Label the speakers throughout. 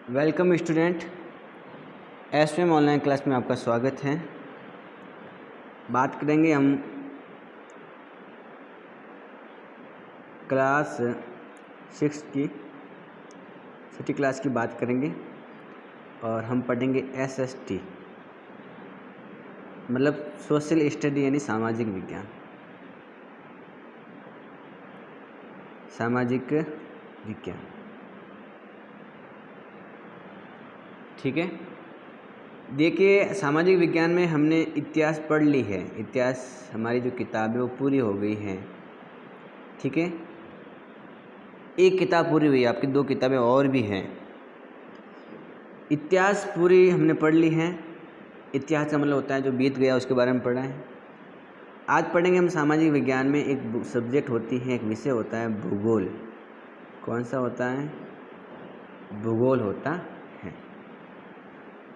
Speaker 1: Welcome student, SVM online class में आपका स्वागत है। बात करेंगे हम क्लास 6 की छठी क्लास की बात करेंगे और हम पढ़ेंगे एसएसटी मतलब सोशल स्टडी यानी सामाजिक विज्ञान। सामाजिक विज्ञान, ठीक है। देखिए, सामाजिक विज्ञान में हमने इतिहास पढ़ ली है। इतिहास हमारी जो किताब है वो पूरी हो गई है, ठीक है। एक किताब पूरी हुई है, आपकी 2 किताबें और भी हैं। इतिहास पूरी हमने पढ़ ली है। इतिहास का मतलब होता है जो बीत गया उसके बारे में पढ़ा है। आज पढ़ेंगे हम सामाजिक विज्ञान में एक सब्जेक्ट होती है, एक विषय होता है भूगोल। कौन सा होता है? भूगोल होता है।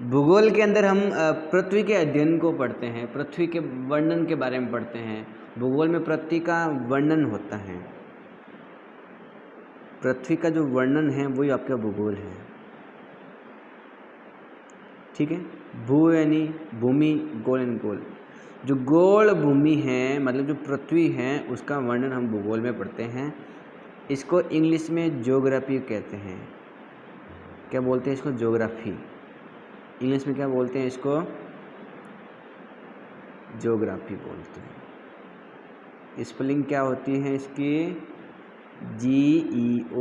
Speaker 1: भूगोल के अंदर हम पृथ्वी के अध्ययन को पढ़ते हैं, पृथ्वी के वर्णन के बारे में पढ़ते हैं। भूगोल में पृथ्वी का वर्णन होता है। पृथ्वी का जो वर्णन है वही आपका भूगोल है, ठीक है। भू यानी भूमि, गोल यानी गोल। जो गोल भूमि है मतलब जो पृथ्वी है उसका वर्णन हम भूगोल में पढ़ते हैं। इसको इंग्लिश में ज्योग्राफी कहते हैं। क्या बोलते हैं इसको? ज्योग्राफी। इंग्लिश में क्या बोलते हैं इसको? ज्योग्राफी बोलते हैं। स्पेलिंग क्या होती है इसकी? GEOGRAPHY,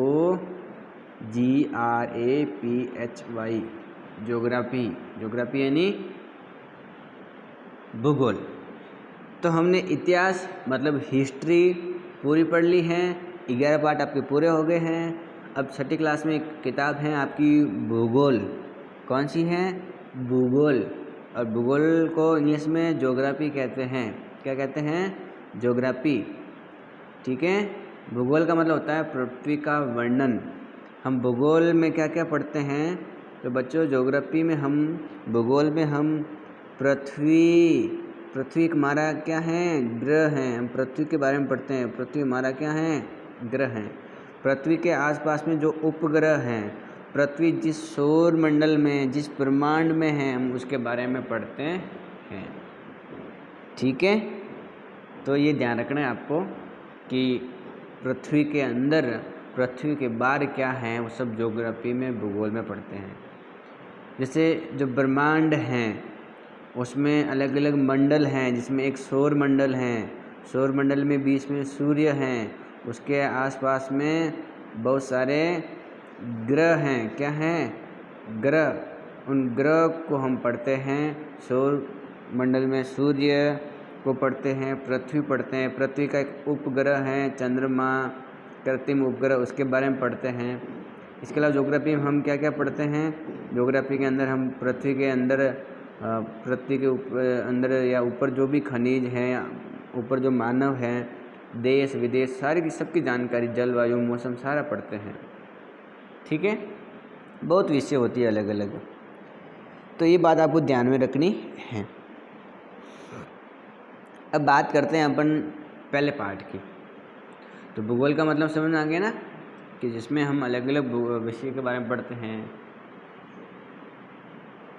Speaker 1: geography. ज्योग्राफी यानी भूगोल। तो हमने इतिहास मतलब हिस्ट्री पूरी पढ़ ली है। 11 पार्ट आपके पूरे हो गए हैं। अब छठी क्लास में एक किताब है आपकी भूगोल। कौन सी है? भूगोल। और भूगोल को इंग्लिश में ज्योग्राफी कहते हैं। क्या कहते हैं? ज्योग्राफी, ठीक है। भूगोल का मतलब होता है पृथ्वी का वर्णन। हम भूगोल में क्या क्या पढ़ते हैं? तो बच्चों, ज्योग्राफी में हम, भूगोल में हम पृथ्वी हमारा क्या है? ग्रह हैं। हम पृथ्वी के बारे में पढ़ते हैं। पृथ्वी हमारा क्या है? ग्रह हैं। पृथ्वी के आसपास में जो उपग्रह हैं, पृथ्वी जिस सौर मंडल में, जिस ब्रह्मांड में है, हम उसके बारे में पढ़ते हैं, ठीक है। तो ये ध्यान रखना है आपको कि पृथ्वी के अंदर, पृथ्वी के बाहर क्या है वो सब ज्योग्राफी में, भूगोल में पढ़ते हैं। जैसे जो ब्रह्मांड हैं उसमें अलग अलग मंडल हैं, जिसमें एक सौर मंडल है। सौर मंडल में बीच में सूर्य हैं, उसके आसपास में बहुत सारे ग्रह हैं। क्या हैं? ग्रह। उन ग्रह को हम पढ़ते हैं। सौर मंडल में सूर्य को पढ़ते हैं, पृथ्वी पढ़ते हैं। पृथ्वी का एक उपग्रह है चंद्रमा, कृत्रिम उपग्रह, उसके बारे में पढ़ते हैं। इसके अलावा ज्योग्राफी में हम क्या क्या पढ़ते हैं? ज्योग्राफी के अंदर हम पृथ्वी के अंदर, पृथ्वी के अंदर या ऊपर जो भी खनिज हैं, ऊपर जो मानव हैं, देश विदेश सारी की सबकी जानकारी, जलवायु, मौसम सारा पढ़ते हैं, ठीक है। बहुत विषय होती है अलग अलग, तो ये बात आपको ध्यान में रखनी है। अब बात करते हैं अपन पहले पार्ट की। तो भूगोल का मतलब समझ में आ गया ना, कि जिसमें हम अलग अलग विषय के बारे में पढ़ते हैं।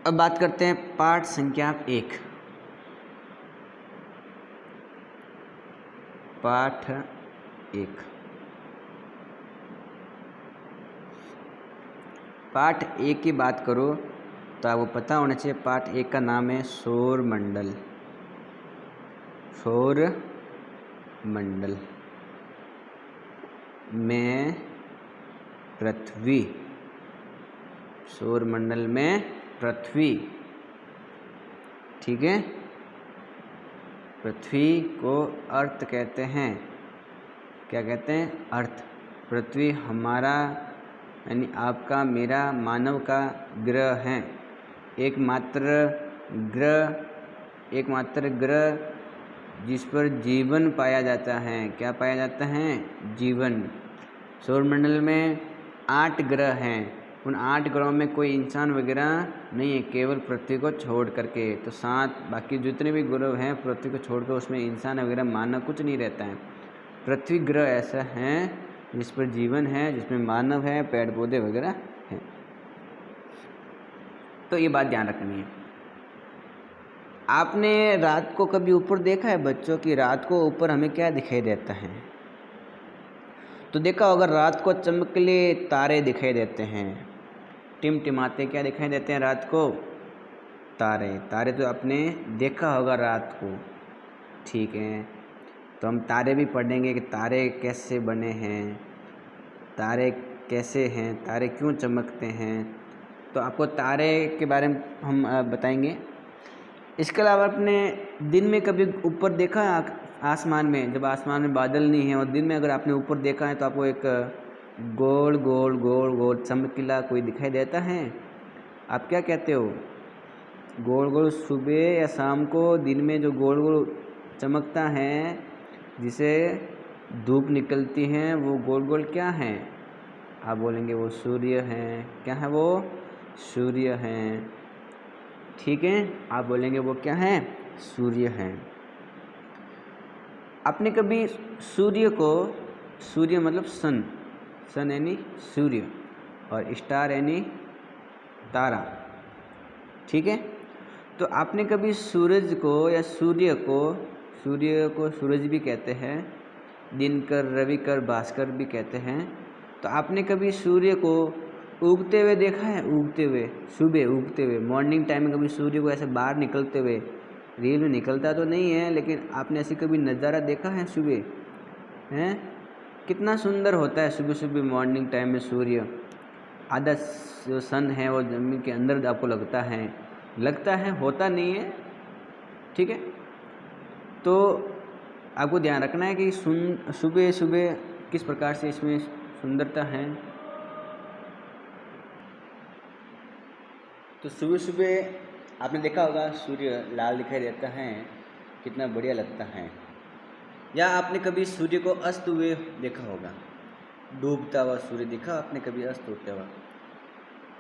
Speaker 1: अब बात करते हैं पाठ संख्या 1। पाठ 1। पाठ 1 की बात करो तो आपको पता होना चाहिए, पाठ 1 का नाम है सौर मंडल। सौर मंडल में पृथ्वी। सौर मंडल में पृथ्वी, ठीक है। पृथ्वी को अर्थ कहते हैं। क्या कहते हैं? अर्थ। पृथ्वी हमारा यानी आपका, मेरा, मानव का ग्रह है। एकमात्र ग्रह जिस पर जीवन पाया जाता है। क्या पाया जाता है? जीवन। सौरमंडल में 8 ग्रह हैं। उन 8 ग्रहों में कोई इंसान वगैरह नहीं है, केवल पृथ्वी को छोड़ करके। तो 7 बाकी जितने भी ग्रह हैं पृथ्वी को छोड़कर, उसमें इंसान वगैरह मानव कुछ नहीं रहता है। पृथ्वी ग्रह ऐसा है जिस पर जीवन है, जिसमें मानव है, पेड़ पौधे वगैरह हैं। तो ये बात ध्यान रखनी है। आपने रात को कभी ऊपर देखा है बच्चों की? रात को ऊपर हमें क्या दिखाई देता है? तो देखा होगा रात को चमकीले तारे दिखाई देते हैं, टिमटिमाते क्या दिखाई देते हैं रात को? तारे। तारे तो आपने देखा होगा रात को, ठीक है। तो हम तारे भी पढ़ेंगे कि तारे कैसे बने हैं, तारे कैसे हैं, तारे क्यों चमकते हैं। तो आपको तारे के बारे में हम बताएंगे। इसके अलावा आपने दिन में कभी ऊपर देखा है आसमान में? जब आसमान में बादल नहीं है और दिन में अगर आपने ऊपर देखा है तो आपको एक गोल गोल गोल गोल चमकीला कोई दिखाई देता है। आप क्या कहते हो? गोल गोल सुबह या शाम को दिन में जो गोल गोल चमकता है, जिसे धूप निकलती है, वो गोल गोल क्या है? आप बोलेंगे वो सूर्य है। क्या है वो? सूर्य है, ठीक है। आप बोलेंगे वो क्या है? सूर्य है। आपने कभी सूर्य को, सूर्य मतलब सन, सन यानी सूर्य और स्टार यानी तारा, ठीक है। तो आपने कभी सूरज को या सूर्य को सूरज भी कहते हैं, दिनकर, रविकर, भास्कर भी कहते हैं। तो आपने कभी सूर्य को उगते हुए देखा है? उगते हुए, सुबह उगते हुए, मॉर्निंग टाइम में कभी सूर्य को ऐसे बाहर निकलते हुए? रील में निकलता तो नहीं है, लेकिन आपने ऐसे कभी नज़ारा देखा है सुबह? हैं, कितना सुंदर होता है सुबह सुबह मॉर्निंग टाइम में सूर्य। आधा जो सन है वो ज़मीन के अंदर आपको लगता है, होता नहीं है, ठीक है। तो आपको ध्यान रखना है कि सुबह सुबह किस प्रकार से इसमें सुंदरता है। तो सुबह सुबह आपने देखा होगा सूर्य लाल दिखाई देता है, कितना बढ़िया लगता है। या आपने कभी सूर्य को अस्त हुए देखा होगा? डूबता हुआ सूर्य देखा आपने कभी अस्त होता हुआ?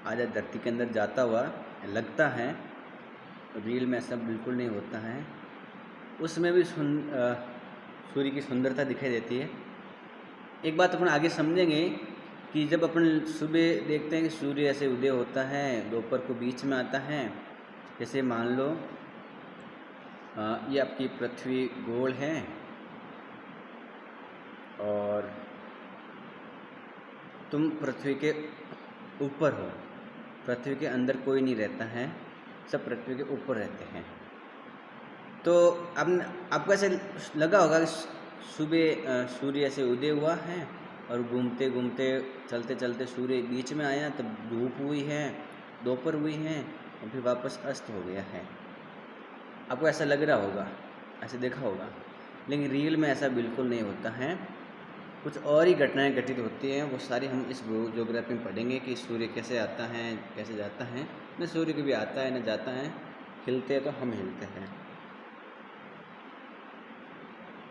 Speaker 1: आधा धरती के अंदर जाता हुआ लगता है, रील में ऐसा बिल्कुल नहीं होता है। उसमें भी सूर्य की सुंदरता दिखाई देती है। एक बात अपन आगे समझेंगे कि जब अपन सुबह देखते हैं कि सूर्य ऐसे उदय होता है, दोपहर को बीच में आता है, जैसे मान लो ये आपकी पृथ्वी गोल है और तुम पृथ्वी के ऊपर हो, पृथ्वी के अंदर कोई नहीं रहता है, सब पृथ्वी के ऊपर रहते हैं। तो अब आपको ऐसे लगा होगा कि सुबह सूर्य ऐसे उदय हुआ है और घूमते घूमते चलते चलते सूर्य बीच में आया, तब धूप हुई है, दोपहर हुई है और फिर वापस अस्त हो गया है। आपको ऐसा लग रहा होगा, ऐसे देखा होगा, लेकिन रियल में ऐसा बिल्कुल नहीं होता है। कुछ और ही घटनाएं घटित होती हैं, वो सारी हम इस ज्योग्राफी में पढ़ेंगे कि सूर्य कैसे आता है, कैसे जाता है। न सूर्य कभी आता है न जाता है, हिलते हैं तो हम हिलते हैं।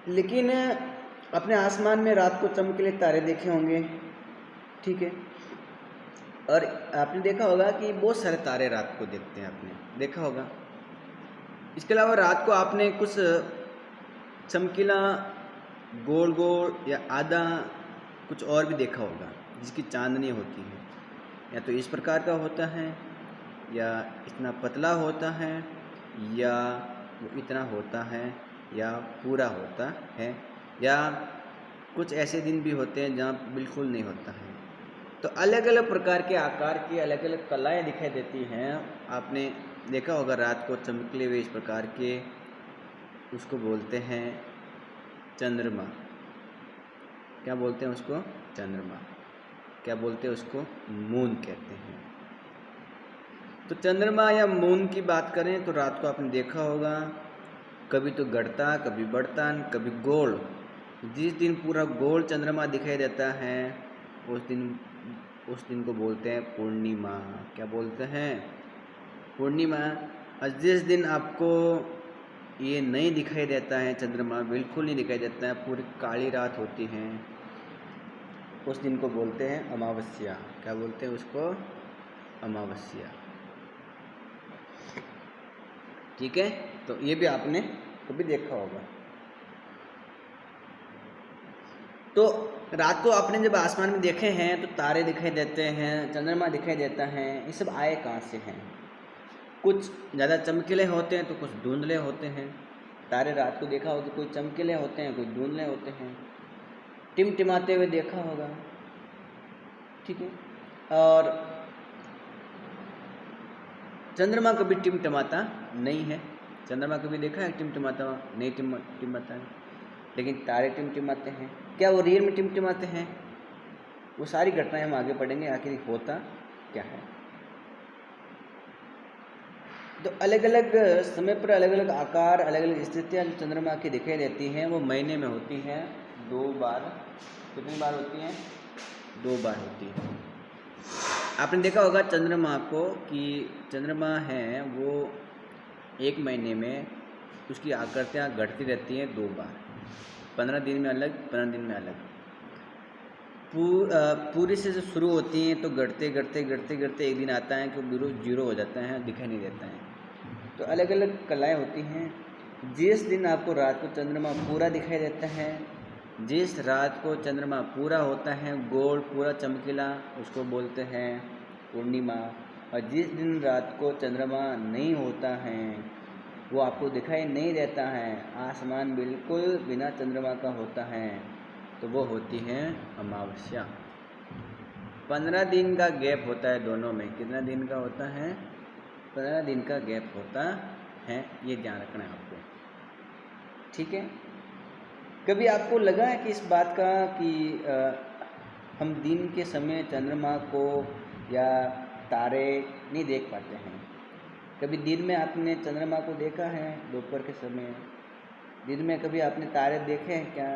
Speaker 1: लेकिन अपने आसमान में रात को चमकीले तारे देखे होंगे, ठीक है। और आपने देखा होगा कि बहुत सारे तारे रात को देखते हैं, आपने देखा होगा। इसके अलावा रात को आपने कुछ चमकीला गोल गोल या आधा कुछ और भी देखा होगा, जिसकी चांदनी होती है। या तो इस प्रकार का होता है, या इतना पतला होता है, या वो इतना होता है, या पूरा होता है, या कुछ ऐसे दिन भी होते हैं जहाँ बिल्कुल नहीं होता है। तो अलग अलग प्रकार के आकार की अलग अलग कलाएं दिखाई देती हैं। आपने देखा होगा रात को चमकले हुए इस प्रकार के, उसको बोलते हैं चंद्रमा। क्या बोलते हैं उसको? चंद्रमा। क्या बोलते हैं उसको? मून कहते हैं। तो चंद्रमा या मून की बात करें तो रात को आपने देखा होगा, कभी तो गड़ता, कभी बढ़ता, कभी गोल। जिस दिन पूरा गोल चंद्रमा दिखाई देता है उस दिन को बोलते हैं पूर्णिमा। क्या बोलते हैं? पूर्णिमा। और जिस दिन आपको ये नहीं दिखाई देता है चंद्रमा, बिल्कुल नहीं दिखाई देता है, पूरी काली रात होती है, उस दिन को बोलते हैं अमावस्या। क्या बोलते हैं उसको? अमावस्या, ठीक है। तो ये भी आपने कभी देखा होगा। तो रात को आपने जब आसमान में देखे हैं तो तारे दिखाई देते हैं, चंद्रमा दिखाई देता है, ये सब आए कहाँ से हैं? कुछ ज़्यादा चमकीले होते हैं तो कुछ धुंधले होते हैं। तारे रात को देखा होगा, कोई चमकीले होते हैं, कोई धुंधले होते हैं, टिमटिमाते हुए देखा होगा, ठीक है। और चंद्रमा कभी टिमटिमाता नहीं है। चंद्रमा कभी देखा है टिमटिमाता? नहीं टिमटिमाता है, लेकिन तारे टिमटिमाते हैं। क्या वो रियल में टिमटिमाते हैं? वो सारी घटनाएं हम आगे पढ़ेंगे, आखिर होता क्या है। तो अलग अलग समय पर अलग अलग आकार, अलग अलग स्थितियाँ जो चंद्रमा की दिखाई देती हैं वो महीने में होती हैं 2 बार। कितनी बार होती हैं? 2 बार होती है। आपने देखा होगा चंद्रमा को कि चंद्रमा है वो एक महीने में उसकी आकृतियाँ घटती रहती हैं 2 बार। 15 दिन में अलग, 15 दिन में अलग। पूरी से जो शुरू होती हैं तो घटते घटते घटते घटते एक दिन आता है कि वो जीरो हो जाता है, दिखाई नहीं देता है। तो अलग अलग कलाएं होती हैं। जिस दिन आपको रात को चंद्रमा पूरा दिखाई देता है, जिस रात को चंद्रमा पूरा होता है गोल पूरा चमकीला, उसको बोलते हैं पूर्णिमा। और जिस दिन रात को चंद्रमा नहीं होता है, वो आपको दिखाई नहीं देता है, आसमान बिल्कुल बिना चंद्रमा का होता है, तो वो होती है अमावस्या। 15 दिन का गैप होता है दोनों में। कितना दिन का होता है? 15 दिन का गैप होता है, ये ध्यान रखना है आपको, ठीक है। कभी आपको लगा है कि इस बात का कि हम दिन के समय चंद्रमा को या तारे नहीं देख पाते हैं? कभी दिन में आपने चंद्रमा को देखा है? दोपहर के समय दिन में कभी आपने तारे देखे हैं क्या?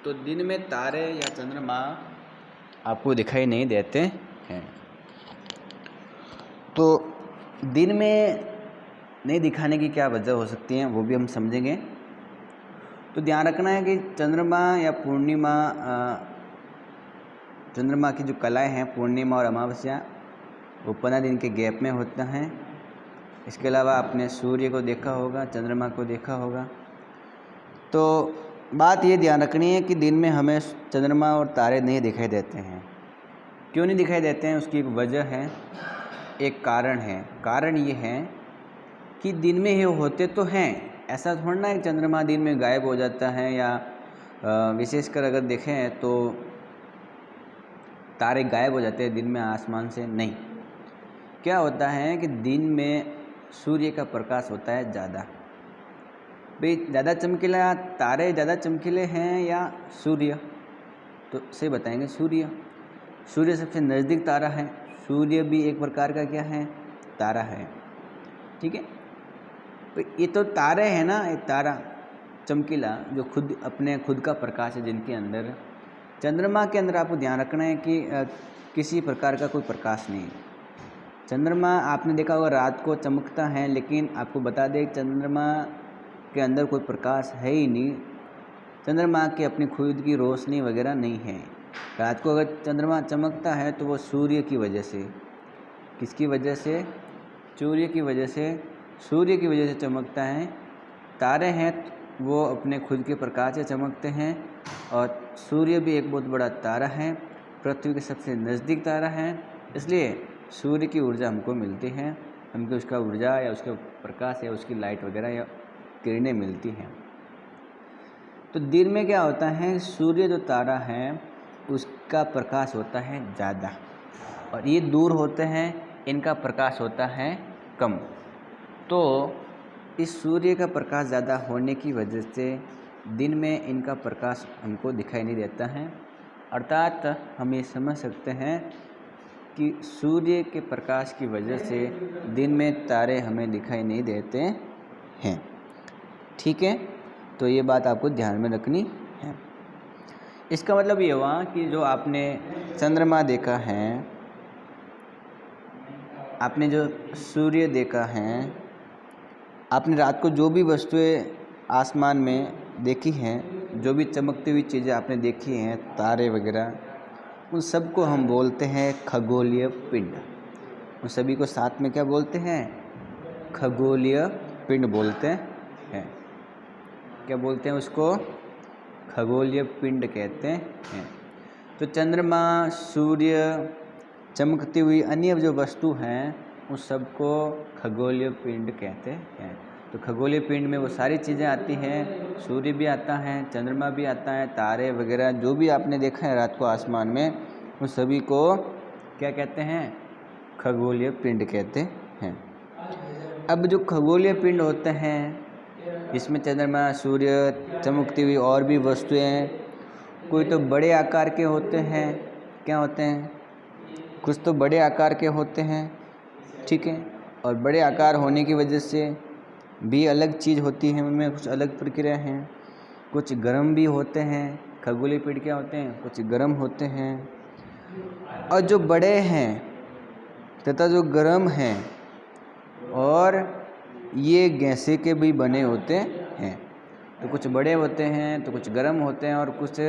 Speaker 1: तो दिन में तारे या चंद्रमा आपको दिखाई नहीं देते हैं। तो दिन में नहीं दिखाने की क्या वजह हो सकती है वो भी हम समझेंगे। तो ध्यान रखना है कि चंद्रमा या पूर्णिमा, चंद्रमा की जो कलाएं हैं पूर्णिमा और अमावस्या, वो 15 दिन के गैप में होता है। इसके अलावा आपने सूर्य को देखा होगा, चंद्रमा को देखा होगा। तो बात ये ध्यान रखनी है कि दिन में हमें चंद्रमा और तारे नहीं दिखाई देते हैं। क्यों नहीं दिखाई देते हैं? उसकी एक वजह है, एक कारण है। कारण ये है कि दिन में ये होते तो हैं, ऐसा थोड़ा ना है चंद्रमा दिन में गायब हो जाता है, या विशेषकर अगर देखें तो तारे गायब हो जाते हैं दिन में आसमान से, नहीं। क्या होता है कि दिन में सूर्य का प्रकाश होता है ज़्यादा। भाई ज़्यादा चमकीला, तारे ज़्यादा चमकीले हैं या सूर्य? तो से बताएंगे सूर्य। सूर्य सबसे नज़दीक तारा है। सूर्य भी एक प्रकार का क्या है? तारा है, ठीक है। तो ये तो तारे हैं ना, एक तारा चमकीला जो खुद का प्रकाश है जिनके अंदर। चंद्रमा के अंदर आपको ध्यान रखना है कि किसी प्रकार का कोई प्रकाश नहीं है। चंद्रमा आपने देखा होगा रात को चमकता है, लेकिन आपको बता दें चंद्रमा के अंदर कोई प्रकाश है ही नहीं। चंद्रमा की अपनी खुद की रोशनी वगैरह नहीं है। रात को अगर चंद्रमा चमकता है तो वो सूर्य की वजह से, किसकी वजह से? सूर्य की वजह से, सूर्य की वजह से चमकता है। तारे हैं वो अपने खुद के प्रकाश से चमकते हैं, और सूर्य भी एक बहुत बड़ा तारा है, पृथ्वी के सबसे नज़दीक तारा है, इसलिए सूर्य की ऊर्जा हमको मिलती है, हमको उसका ऊर्जा या उसका प्रकाश या उसकी लाइट वगैरह या किरणें मिलती हैं। तो दिन में क्या होता है, सूर्य जो तारा है उसका प्रकाश होता है ज़्यादा, और ये दूर होते हैं, इनका प्रकाश होता है कम। तो इस सूर्य का प्रकाश ज़्यादा होने की वजह से दिन में इनका प्रकाश हमको दिखाई नहीं देता है। अर्थात हम ये समझ सकते हैं कि सूर्य के प्रकाश की वजह से दिन में तारे हमें दिखाई नहीं देते हैं, ठीक है। तो ये बात आपको ध्यान में रखनी है। इसका मतलब ये हुआ कि जो आपने चंद्रमा देखा है, आपने जो सूर्य देखा है, आपने रात को जो भी वस्तुएं आसमान में देखी हैं, जो भी चमकती हुई चीज़ें आपने देखी हैं, तारे वगैरह, उन सब को हम बोलते हैं खगोलीय पिंड। उन सभी को साथ में क्या बोलते हैं? खगोलीय पिंड बोलते हैं। क्या बोलते हैं उसको? खगोलीय पिंड कहते हैं। तो चंद्रमा, सूर्य, चमकती हुई अन्य जो वस्तु हैं उस सब को खगोलीय पिंड कहते हैं। तो खगोलीय पिंड में वो सारी चीज़ें आती हैं, सूर्य भी आता है, चंद्रमा भी आता है, तारे वगैरह जो भी आपने देखा है रात को आसमान में, उन सभी को क्या कहते हैं? खगोलीय पिंड कहते हैं। अब जो खगोलीय पिंड होते हैं इसमें चंद्रमा, सूर्य, चमकती हुई और भी वस्तुएं, कोई तो बड़े आकार के होते हैं, क्या होते हैं? कुछ तो बड़े आकार के होते हैं, ठीक है, और बड़े आकार होने की वजह से भी अलग चीज़ होती है, उनमें कुछ अलग प्रक्रिया हैं। कुछ गर्म भी होते हैं, खगोलीय पिंड क्या होते हैं? कुछ गर्म होते हैं। और जो बड़े हैं तथा जो गर्म हैं और ये गैसें के भी बने होते हैं। तो कुछ बड़े होते हैं तो कुछ गर्म होते हैं, और कुछ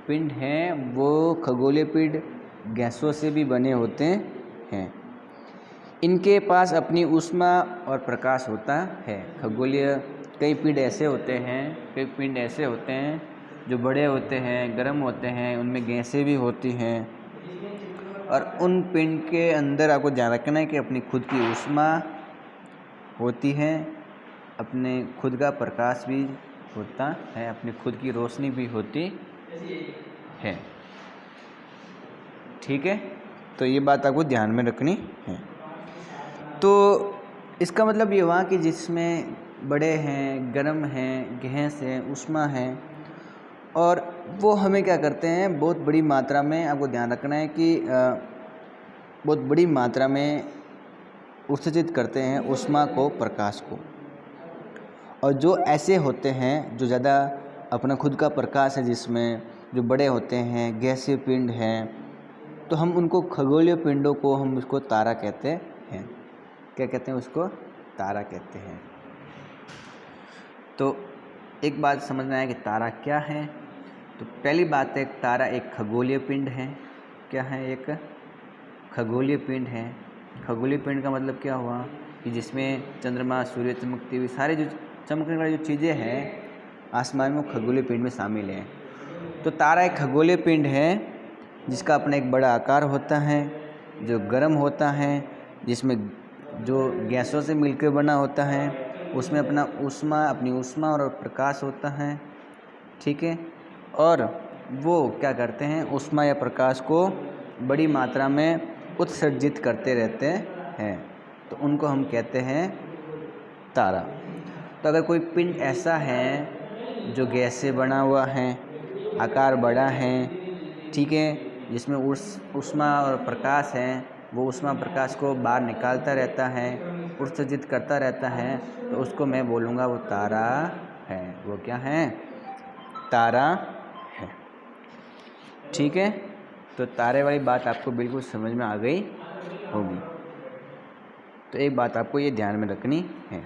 Speaker 1: पिंड हैं वो खगोलीय पिंड गैसों से भी बने होते हैं। इनके पास अपनी ऊष्मा और प्रकाश होता है। खगोलीय कई पिंड ऐसे होते हैं जो बड़े होते हैं, गर्म होते हैं, उनमें गैसें भी होती हैं, और उन पिंड के अंदर आपको ध्यान रखना है कि अपनी खुद की ऊष्मा होती है, अपने खुद का प्रकाश भी होता है, अपनी खुद की रोशनी भी होती है। ठीक है, तो ये बात आपको ध्यान में रखनी है। तो इसका मतलब ये हुआ कि जिसमें बड़े हैं, गर्म हैं, गैस है, ऊष्मा है, और वो हमें क्या करते हैं? बहुत बड़ी मात्रा में, आपको ध्यान रखना है कि बहुत बड़ी मात्रा में उत्सर्जित करते हैं ऊष्मा को, प्रकाश को। और जो ऐसे होते हैं जो ज़्यादा अपना खुद का प्रकाश है, जिसमें जो बड़े होते हैं, गैसीय पिंड हैं, तो हम उनको खगोलीय पिंडों को हम उसको तारा कहते हैं। क्या कहते हैं? उसको तारा कहते हैं। तो एक बात समझना है कि तारा क्या है। तो पहली बात है, तारा एक खगोलीय पिंड है। क्या है? एक खगोलीय पिंड है। खगोलीय पिंड का मतलब क्या हुआ कि जिसमें चंद्रमा, सूर्य, चमकती हुई सारी जो चमकने वाली जो चीज़ें हैं आसमान में, वो खगोलीय पिंड में शामिल हैं। तो तारा एक खगोलीय पिंड है जिसका अपना एक बड़ा आकार होता है, जो गर्म होता है, जिसमें जो गैसों से मिलकर बना होता है, उसमें अपनी ऊष्मा और प्रकाश होता है। ठीक है, और वो क्या करते हैं? ऊष्मा या प्रकाश को बड़ी मात्रा में उत्सर्जित करते रहते हैं, तो उनको हम कहते हैं तारा। तो अगर कोई पिंड ऐसा है जो गैस से बना हुआ है, आकार बड़ा है, ठीक है, जिसमें ऊष्मा और प्रकाश है, वो ऊष्मा प्रकाश को बाहर निकालता रहता है, उत्सर्जित करता रहता है, तो उसको मैं बोलूँगा वो तारा है। वो क्या है? तारा है। ठीक है, तो तारे वाली बात आपको बिल्कुल समझ में आ गई होगी। तो एक बात आपको ये ध्यान में रखनी है,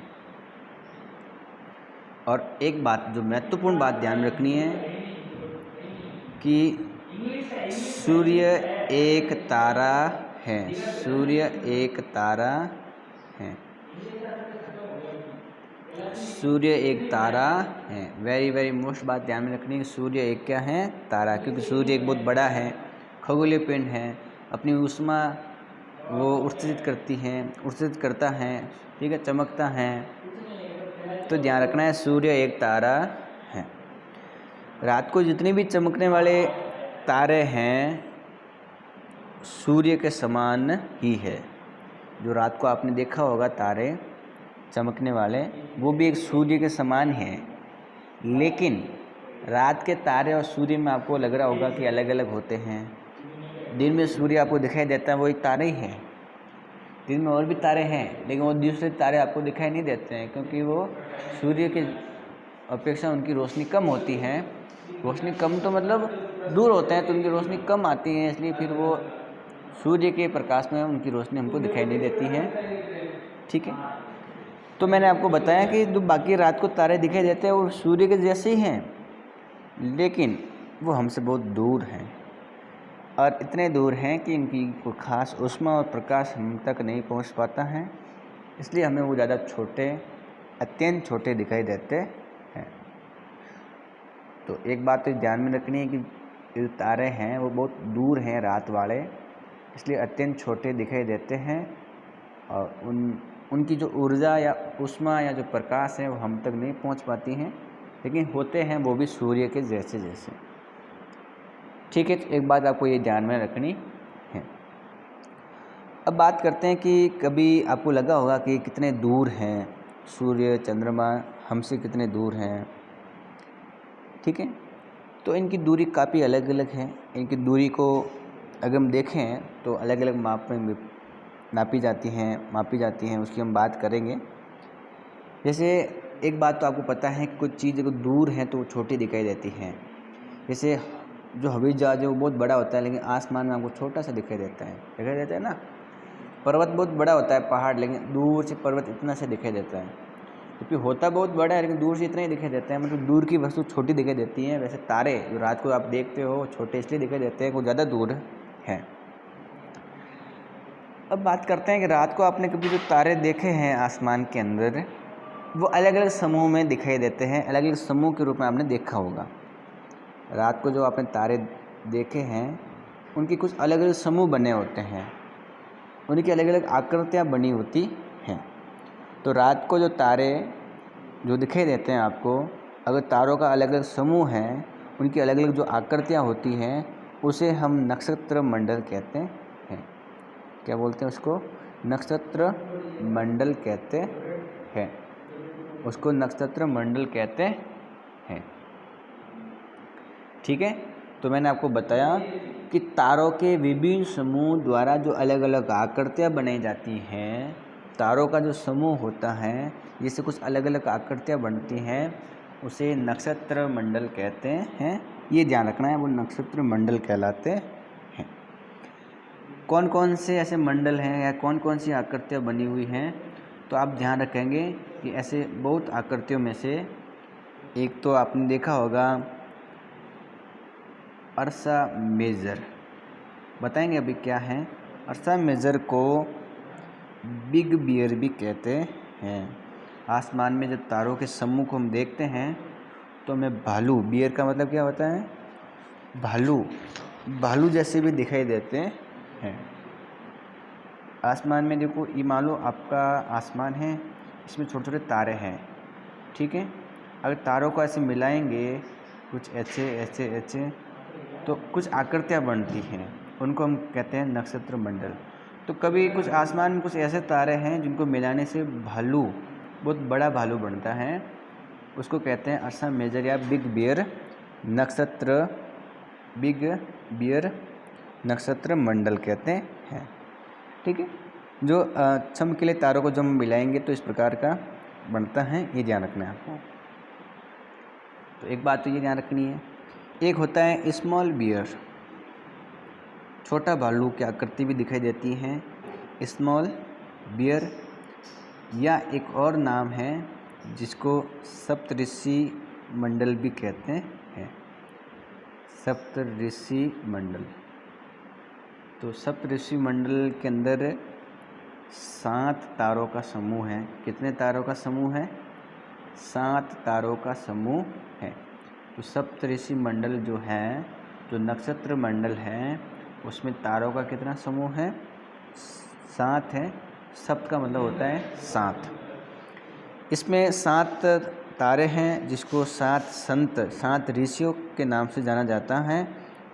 Speaker 1: और एक बात जो महत्वपूर्ण बात ध्यान में रखनी है कि सूर्य एक तारा है। सूर्य एक तारा है। सूर्य एक तारा है। वेरी वेरी मोस्ट बात ध्यान में रखनी है कि सूर्य एक क्या है? तारा। क्योंकि सूर्य एक बहुत बड़ा है, खगोलीय पिंड है, अपनी ऊष्मा वो उत्सर्जित करता है, ठीक है, चमकता है। तो ध्यान रखना है, सूर्य एक तारा है। रात को जितने भी चमकने वाले तारे हैं सूर्य के समान ही है। जो रात को आपने देखा होगा तारे चमकने वाले, वो भी एक सूर्य के समान हैं। लेकिन रात के तारे और सूर्य में आपको लग रहा होगा कि अलग अलग होते हैं। दिन में सूर्य आपको दिखाई देता है, वो एक तारा ही है। दिन में और भी तारे हैं, लेकिन वो दूसरे तारे आपको दिखाई नहीं देते हैं, क्योंकि वो सूर्य के अपेक्षा उनकी रोशनी कम होती है। रोशनी कम तो मतलब दूर होते हैं, तो उनकी रोशनी कम आती है, इसलिए फिर वो सूर्य के प्रकाश में उनकी रोशनी हमको दिखाई नहीं देती है। ठीक है, तो मैंने आपको बताया कि जो बाकी रात को तारे दिखाई देते हैं वो सूर्य के जैसे ही हैं, लेकिन वो हमसे बहुत दूर हैं, और इतने दूर हैं कि इनकी कोई ख़ास ऊष्मा और प्रकाश हम तक नहीं पहुंच पाता है, इसलिए हमें वो ज़्यादा छोटे, अत्यंत छोटे दिखाई देते हैं। तो एक बात तो ध्यान में रखनी है कि जो तारे हैं वो बहुत दूर हैं रात वाले, इसलिए अत्यंत छोटे दिखाई देते हैं और उनकी जो ऊर्जा या ऊष्मा या जो प्रकाश है वो हम तक नहीं पहुंच पाती हैं, लेकिन होते हैं वो भी सूर्य के जैसे जैसे। ठीक है, तो एक बात आपको ये ध्यान में रखनी है। अब बात करते हैं कि कभी आपको लगा होगा कि कितने दूर हैं सूर्य, चंद्रमा हमसे कितने दूर हैं। ठीक है, तो इनकी दूरी काफ़ी अलग अलग है। इनकी दूरी को अगर हम देखें तो अलग अलग माप में मापी जाती हैं, उसकी हम बात करेंगे। जैसे एक बात तो आपको पता है कि कुछ चीज़ अगर दूर हैं तो वो छोटी दिखाई देती हैं। जैसे जो हवाई जहाज है वो बहुत बड़ा होता है, लेकिन आसमान में आपको छोटा सा दिखाई देता है ना। पर्वत बहुत बड़ा होता है, पहाड़, लेकिन दूर से पर्वत इतना से दिखाई देता है। क्योंकि होता बहुत बड़ा है लेकिन दूर से इतना ही दिखाई देता है, मतलब दूर की वस्तु छोटी दिखाई देती हैं। वैसे तारे जो रात को आप देखते हो छोटे इसलिए दिखाई देते हैं, वो ज़्यादा दूर हैं। अब बात करते हैं कि रात को आपने कभी जो तारे देखे हैं आसमान के अंदर, वो अलग अलग समूह में दिखाई देते हैं, अलग अलग समूह के रूप में आपने देखा होगा। रात को जो आपने तारे देखे हैं उनकी कुछ अलग अलग समूह बने होते हैं, उनकी अलग अलग आकृतियाँ बनी होती हैं। तो रात को जो तारे जो दिखाई देते हैं आपको, अगर तारों का अलग अलग समूह है, उनकी अलग अलग जो आकृतियाँ होती हैं, उसे हम नक्षत्र मंडल कहते हैं। क्या बोलते हैं उसको? नक्षत्र मंडल कहते हैं। उसको नक्षत्र मंडल कहते हैं। ठीक है, तो मैंने आपको बताया कि तारों के विभिन्न समूह द्वारा जो अलग अलग आकृतियाँ बनाई जाती हैं, तारों का जो समूह होता है जिससे कुछ अलग अलग आकृतियाँ बनती हैं, उसे नक्षत्र मंडल कहते हैं। ये ध्यान रखना है, वो नक्षत्र मंडल कहलाते हैं। कौन कौन से ऐसे मंडल हैं या कौन कौन सी आकृतियाँ बनी हुई हैं, तो आप ध्यान रखेंगे कि ऐसे बहुत आकृतियों में से एक तो आपने देखा होगा अर्सा मेजर। बताएंगे अभी क्या है। अर्सा मेजर को बिग बियर भी कहते हैं। आसमान में जब तारों के समूह को हम देखते हैं तो हमें भालू, बियर का मतलब क्या होता है? भालू जैसे भी दिखाई देते हैं। आसमान में देखो, ये मान लो आपका आसमान है, इसमें छोटे छोटे तारे हैं। ठीक है, अगर तारों को ऐसे मिलाएंगे कुछ ऐसे तो कुछ आकृतियाँ बनती हैं, उनको हम कहते हैं नक्षत्र मंडल। तो कभी कुछ आसमान में कुछ ऐसे तारे हैं जिनको मिलाने से भालू, बहुत बड़ा भालू बनता है, उसको कहते हैं अर्सा मेजर या बिग बियर नक्षत्र मंडल कहते हैं। ठीक है, जो चमकीले तारों को जब हम मिलाएंगे तो इस प्रकार का बनता है, ये ध्यान रखना है आपको। तो एक बात तो ये ध्यान रखनी है। एक होता है स्मॉल बियर, छोटा भालू की आकृति भी दिखाई देती है, स्मॉल बियर। या एक और नाम है जिसको सप्तऋषि मंडल भी कहते हैं, सप्तऋषि मंडल। तो सप्तऋषि मंडल के अंदर 7 तारों का समूह है। कितने तारों का समूह है? 7 तारों का समूह है। तो सप्तऋषि मंडल जो है, जो नक्षत्र मंडल है, उसमें तारों का कितना समूह है? 7 है। सप्त का मतलब होता है 7। इसमें 7 तारे हैं जिसको 7 संत, 7 ऋषियों के नाम से जाना जाता है,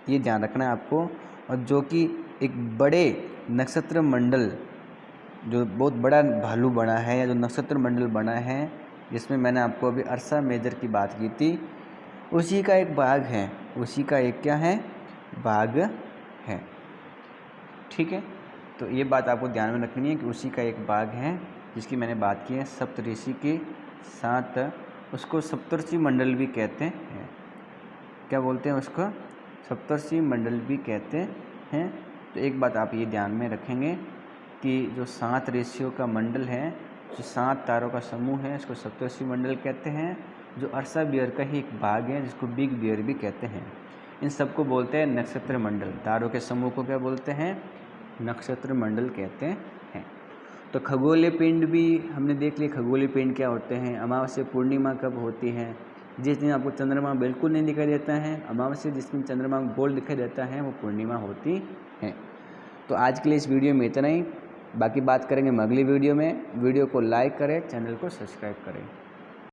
Speaker 1: ये ध्यान रखना है आपको। और जो कि एक बड़े नक्षत्र मंडल, जो बहुत बड़ा भालू बना है या जो नक्षत्र मंडल बना है, जिसमें मैंने आपको अभी अर्सा मेजर की बात की थी, उसी का एक भाग है, उसी का एक क्या है? भाग है। ठीक है, तो ये बात आपको ध्यान में रखनी है कि उसी का एक भाग है जिसकी मैंने बात की है, सप्तऋषि के 7, उसको सप्तऋषि मंडल भी कहते हैं। क्या बोलते हैं उसको? सप्तऋषि मंडल भी कहते हैं। तो एक बात आप ये ध्यान में रखेंगे कि जो 7 ऋषियों का मंडल है, जो 7 तारों का समूह है, इसको सप्तऋषि मंडल कहते हैं। जो अर्सा बियर का ही एक भाग है जिसको बिग बियर भी कहते हैं। इन सबको बोलते हैं नक्षत्र मंडल। तारों के समूह को क्या बोलते हैं? नक्षत्र मंडल कहते हैं। तो खगोलीय पिंड भी हमने देख लिया, खगोलीय पिंड क्या होते हैं। अमावस्या पूर्णिमा कब होती है? जिस दिन आपको चंद्रमा बिल्कुल नहीं दिखाई देता है, अमावस्या जिस दिन चंद्रमा गोल दिखाई देता है, वो पूर्णिमा होती है। तो आज के लिए इस वीडियो में इतना ही, बाकी बात करेंगे हम अगली वीडियो में। वीडियो को लाइक करें, चैनल को सब्सक्राइब करें।